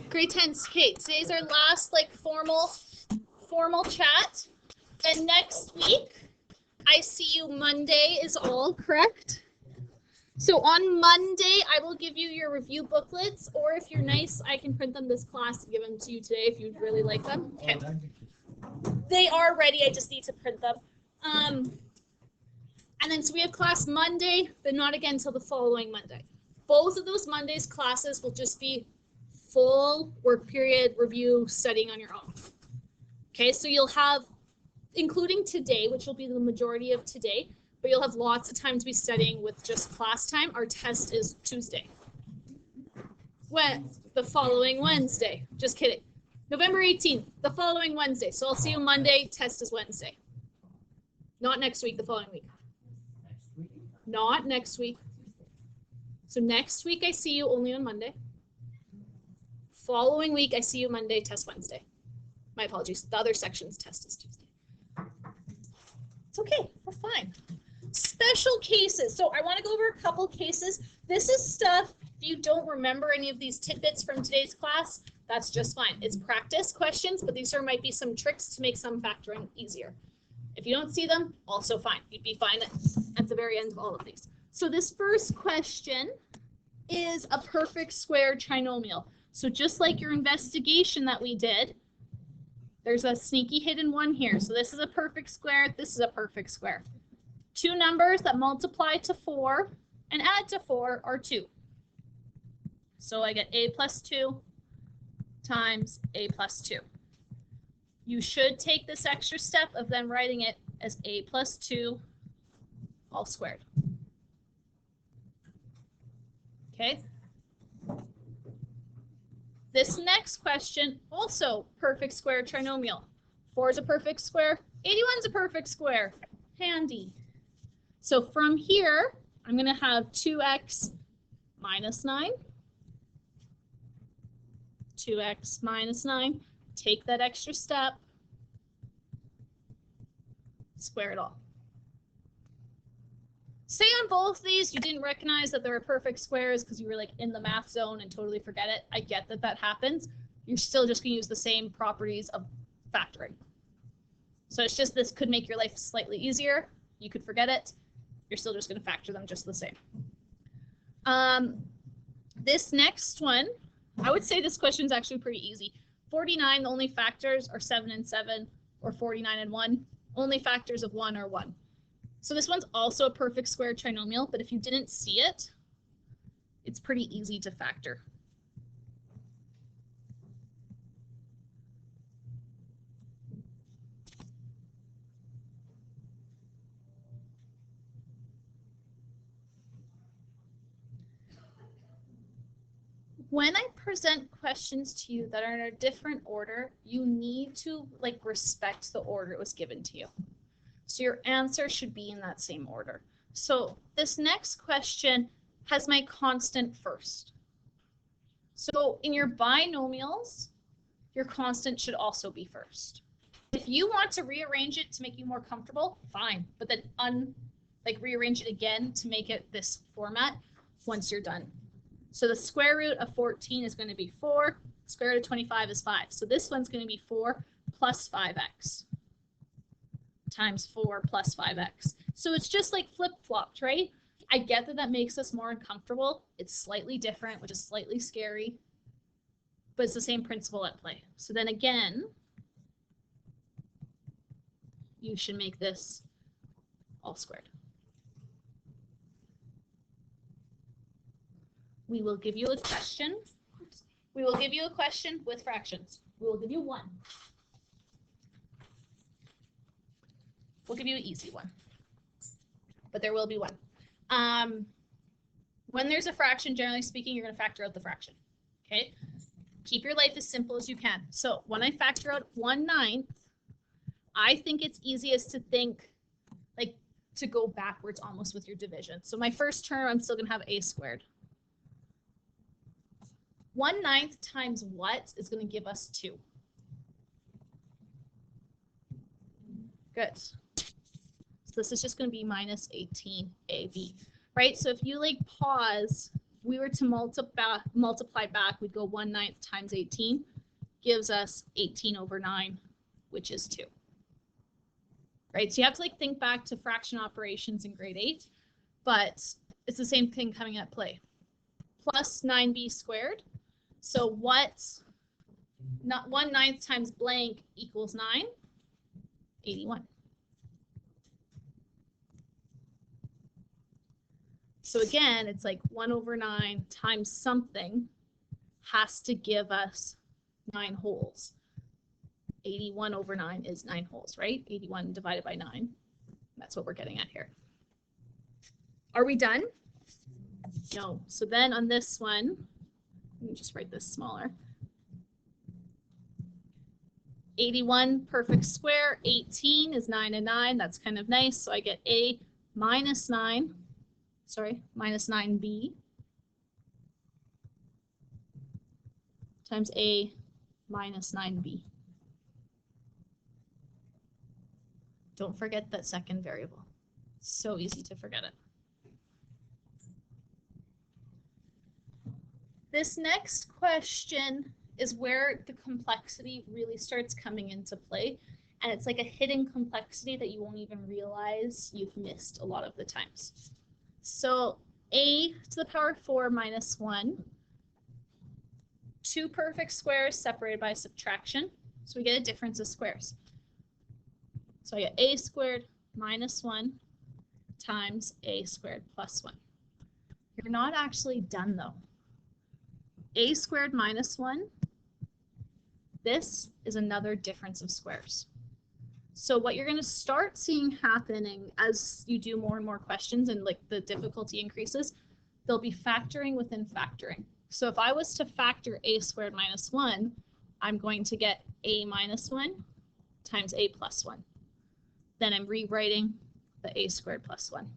Grade 10s. Okay, today's our last like formal chat. And next week, I see you Monday is all, correct? So on Monday, I will give you your review booklets, or if you're nice, I can print them this class and give them to you today if you'd really like them. Okay. They are ready, I just need to print them. And then so we have class Monday, but not again until the following Monday. Both of those Mondays classes will just be full work period review studying on your own. Okay, so you'll have, including today, which will be the majority of today, but you'll have lots of time to be studying with just class time. Our test is Tuesday. When? The following Wednesday. Just kidding. November 18th, the following Wednesday. So I'll see you Monday, test is Wednesday. Not next week, the following week. Not next week. So next week I see you only on Monday. Following week I see you Monday, test Wednesday. My apologies. The other section's test is Tuesday. It's okay. We're fine. Special cases. So I want to go over a couple cases. This is stuff, if you don't remember any of these tidbits from today's class, that's just fine. It's practice questions, but these might be some tricks to make some factoring easier. If you don't see them, also fine. You'd be fine at the very end of all of these. So this first question is a perfect square trinomial. So just like your investigation that we did, there's a sneaky hidden one here. So this is a perfect square. This is a perfect square. Two numbers that multiply to 4 and add to 4 are 2. So I get a plus 2 times a plus 2. You should take this extra step of then writing it as a plus 2 all squared. Okay. This next question, also perfect square trinomial. 4 is a perfect square. 81 is a perfect square. Handy. So from here, I'm going to have 2x minus 9. 2x minus 9. Take that extra step. Square it all. Say on both these you didn't recognize that they were perfect squares because you were like in the math zone and totally forget it. I get that that happens. You're still just going to use the same properties of factoring. So it's just this could make your life slightly easier. You could forget it. You're still just going to factor them just the same. This next one, I would say this question is actually pretty easy. 49, the only factors are 7 and 7, or 49 and 1. Only factors of 1 are 1. So this one's also a perfect square trinomial, but if you didn't see it, it's pretty easy to factor. When I present questions to you that are in a different order, you need to like respect the order it was given to you. So your answer should be in that same order. So this next question has my constant first. So in your binomials, your constant should also be first. If you want to rearrange it to make you more comfortable, fine. But then rearrange it again to make it this format once you're done. So the square root of 14 is going to be 4. Square root of 25 is 5. So this one's going to be 4 plus 5x times 4 plus 5x. So it's just like flip-flopped, right? I get that that makes us more uncomfortable. It's slightly different, which is slightly scary, but it's the same principle at play. So then again, you should make this all squared. We will give you a question. We will give you a question with fractions. We will give you one. We'll give you an easy one, but there will be one. When there's a fraction, generally speaking, you're going to factor out the fraction. Okay? Keep your life as simple as you can. So when I factor out 1/9, I think it's easiest to think like to go backwards almost with your division. So my first term, I'm still going to have a squared. 1/9 times what is going to give us 2? Good. So this is just going to be minus 18ab, right? So if you like pause we were to multiply back, we'd go 1/9 times 18, gives us 18 over 9, which is 2. Right, so you have to like think back to fraction operations in grade 8, but it's the same thing coming at play. Plus 9b squared. So what's 1/9 times blank equals 9? 81. So again, it's like 1/9 times something has to give us 9 wholes. 81/9 is 9 wholes, right? 81 divided by 9. That's what we're getting at here. Are we done? No. So then on this one, let me just write this smaller. 81 perfect square, 18 is 9 and 9. That's kind of nice. So I get a minus 9, minus 9b times a minus 9b. Don't forget that second variable. So easy to forget it. This next question is where the complexity really starts coming into play. And it's like a hidden complexity that you won't even realize you've missed a lot of the times. So a to the power 4 minus 1, 2 perfect squares separated by subtraction. So we get a difference of squares. So I get a squared minus 1 times a squared plus 1. You're not actually done though. A squared minus 1, this is another difference of squares. So what you're going to start seeing happening as you do more and more questions and like the difficulty increases, they'll be factoring within factoring. So if I was to factor a squared minus 1, I'm going to get a minus 1 times a plus 1. Then I'm rewriting the a squared plus 1.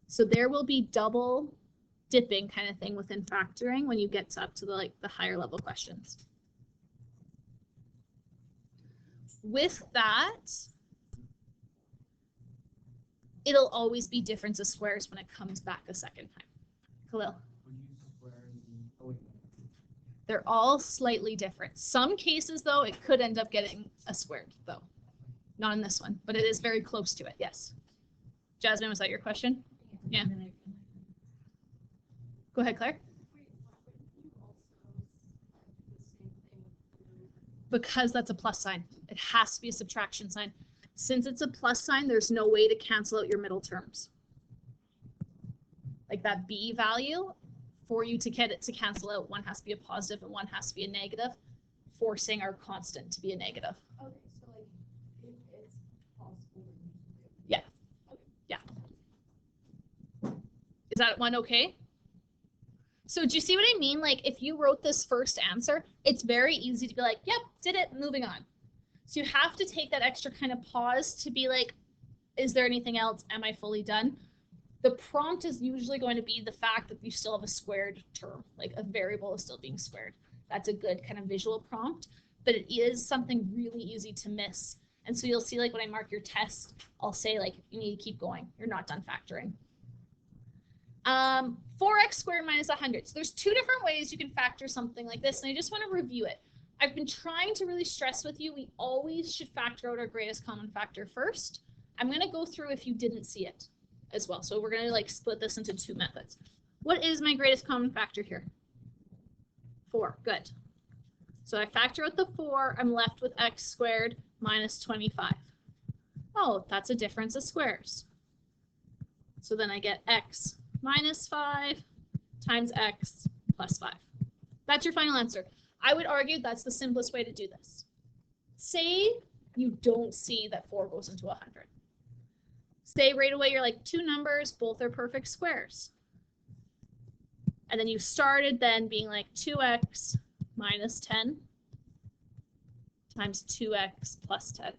So there will be double dipping kind of thing within factoring when you get up to the higher level questions. With that, it'll always be difference of squares when it comes back a second time. Khalil? They're all slightly different. Some cases, though, it could end up getting a squared, though. Not in this one, but it is very close to it, yes. Jasmine, was that your question? Yeah. Go ahead, Claire. Because that's a plus sign. It has to be a subtraction sign. Since it's a plus sign, there's no way to cancel out your middle terms. Like that b value, for you to get it to cancel out, one has to be a positive and one has to be a negative, forcing our constant to be a negative. Okay, so like if it's possible. Yeah. Okay. Yeah. Is that one okay? So do you see what I mean? Like if you wrote this first answer, it's very easy to be like, yep, did it, moving on. So you have to take that extra kind of pause to be like, is there anything else? Am I fully done? The prompt is usually going to be the fact that you still have a squared term, like a variable is still being squared. That's a good kind of visual prompt, but it is something really easy to miss. And so you'll see like when I mark your test, I'll say like, you need to keep going. You're not done factoring. 4x squared minus 100. So there's two different ways you can factor something like this, and I just want to review it. I've been trying to really stress with you, we always should factor out our greatest common factor first. I'm going to go through if you didn't see it as well. So we're going to like split this into two methods. What is my greatest common factor here? 4. Good. So I factor out the 4, I'm left with x squared minus 25. Oh, that's a difference of squares. So then I get x minus 5 times x plus 5. That's your final answer. I would argue that's the simplest way to do this. Say you don't see that 4 goes into 100. Say right away you're like, two numbers, both are perfect squares. And then you started then being like 2x minus 10 times 2x plus 10.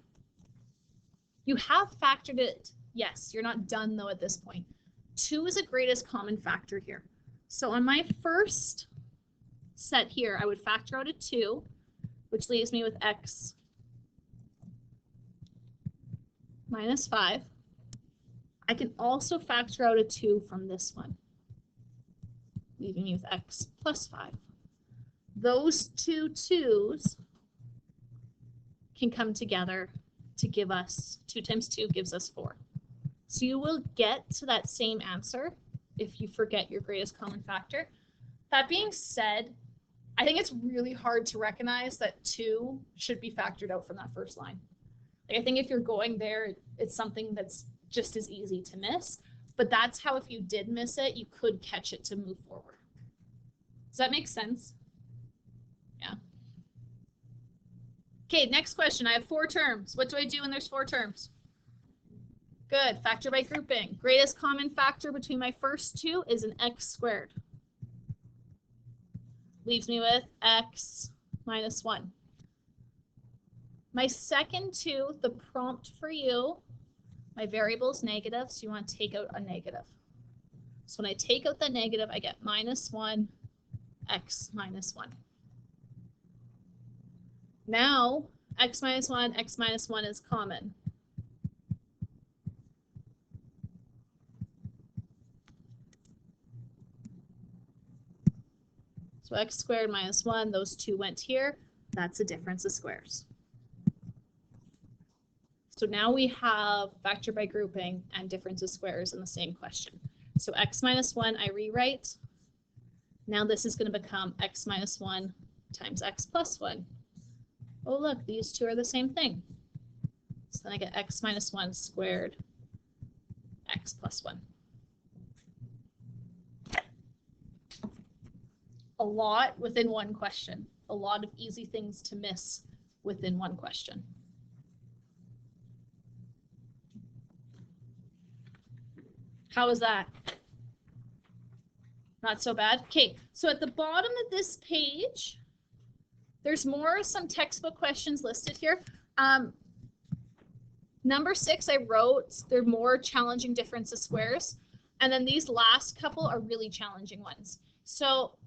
You have factored it. Yes, you're not done though at this point. 2 is a greatest common factor here. So on my first set here, I would factor out a 2, which leaves me with x minus 5. I can also factor out a 2 from this one. leaving you with x plus 5. Those two 2's can come together to give us 2 times 2 gives us 4. So you will get to that same answer if you forget your greatest common factor. That being said, I think it's really hard to recognize that 2 should be factored out from that first line. Like, I think if you're going there, it's something that's just as easy to miss. But that's how, if you did miss it, you could catch it to move forward. Does that make sense? Yeah. Okay, next question. I have 4 terms. What do I do when there's 4 terms? Good. Factor by grouping. Greatest common factor between my first 2 is an x squared. Leaves me with x minus 1. My second 2, the prompt for you, my variable is negative, so you want to take out a negative. So when I take out the negative, I get minus 1, x minus 1. Now, x minus 1 is common. So x squared minus 1, those 2 went here. That's a difference of squares. So now we have factor by grouping and difference of squares in the same question. So x minus 1, I rewrite. Now this is going to become x minus 1 times x plus 1. Oh, look, these 2 are the same thing. So then I get x minus 1 squared, x plus 1. A lot within one question. A lot of easy things to miss within one question. How is that? Not so bad? Okay, so at the bottom of this page, there's some textbook questions listed here. Number 6, I wrote, they're more challenging difference of squares. And then these last couple are really challenging ones. So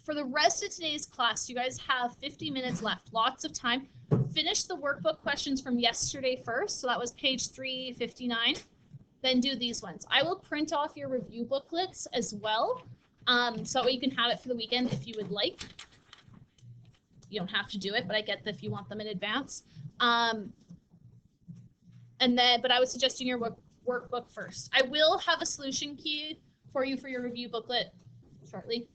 for the rest of today's class, you guys have 50 minutes left, lots of time. Finish the workbook questions from yesterday first. So that was page 359. Then do these ones. I will print off your review booklets as well. So you can have it for the weekend if you would like. You don't have to do it, but I get that if you want them in advance. But I was suggesting your workbook first. I will have a solution key for you for your review booklet shortly.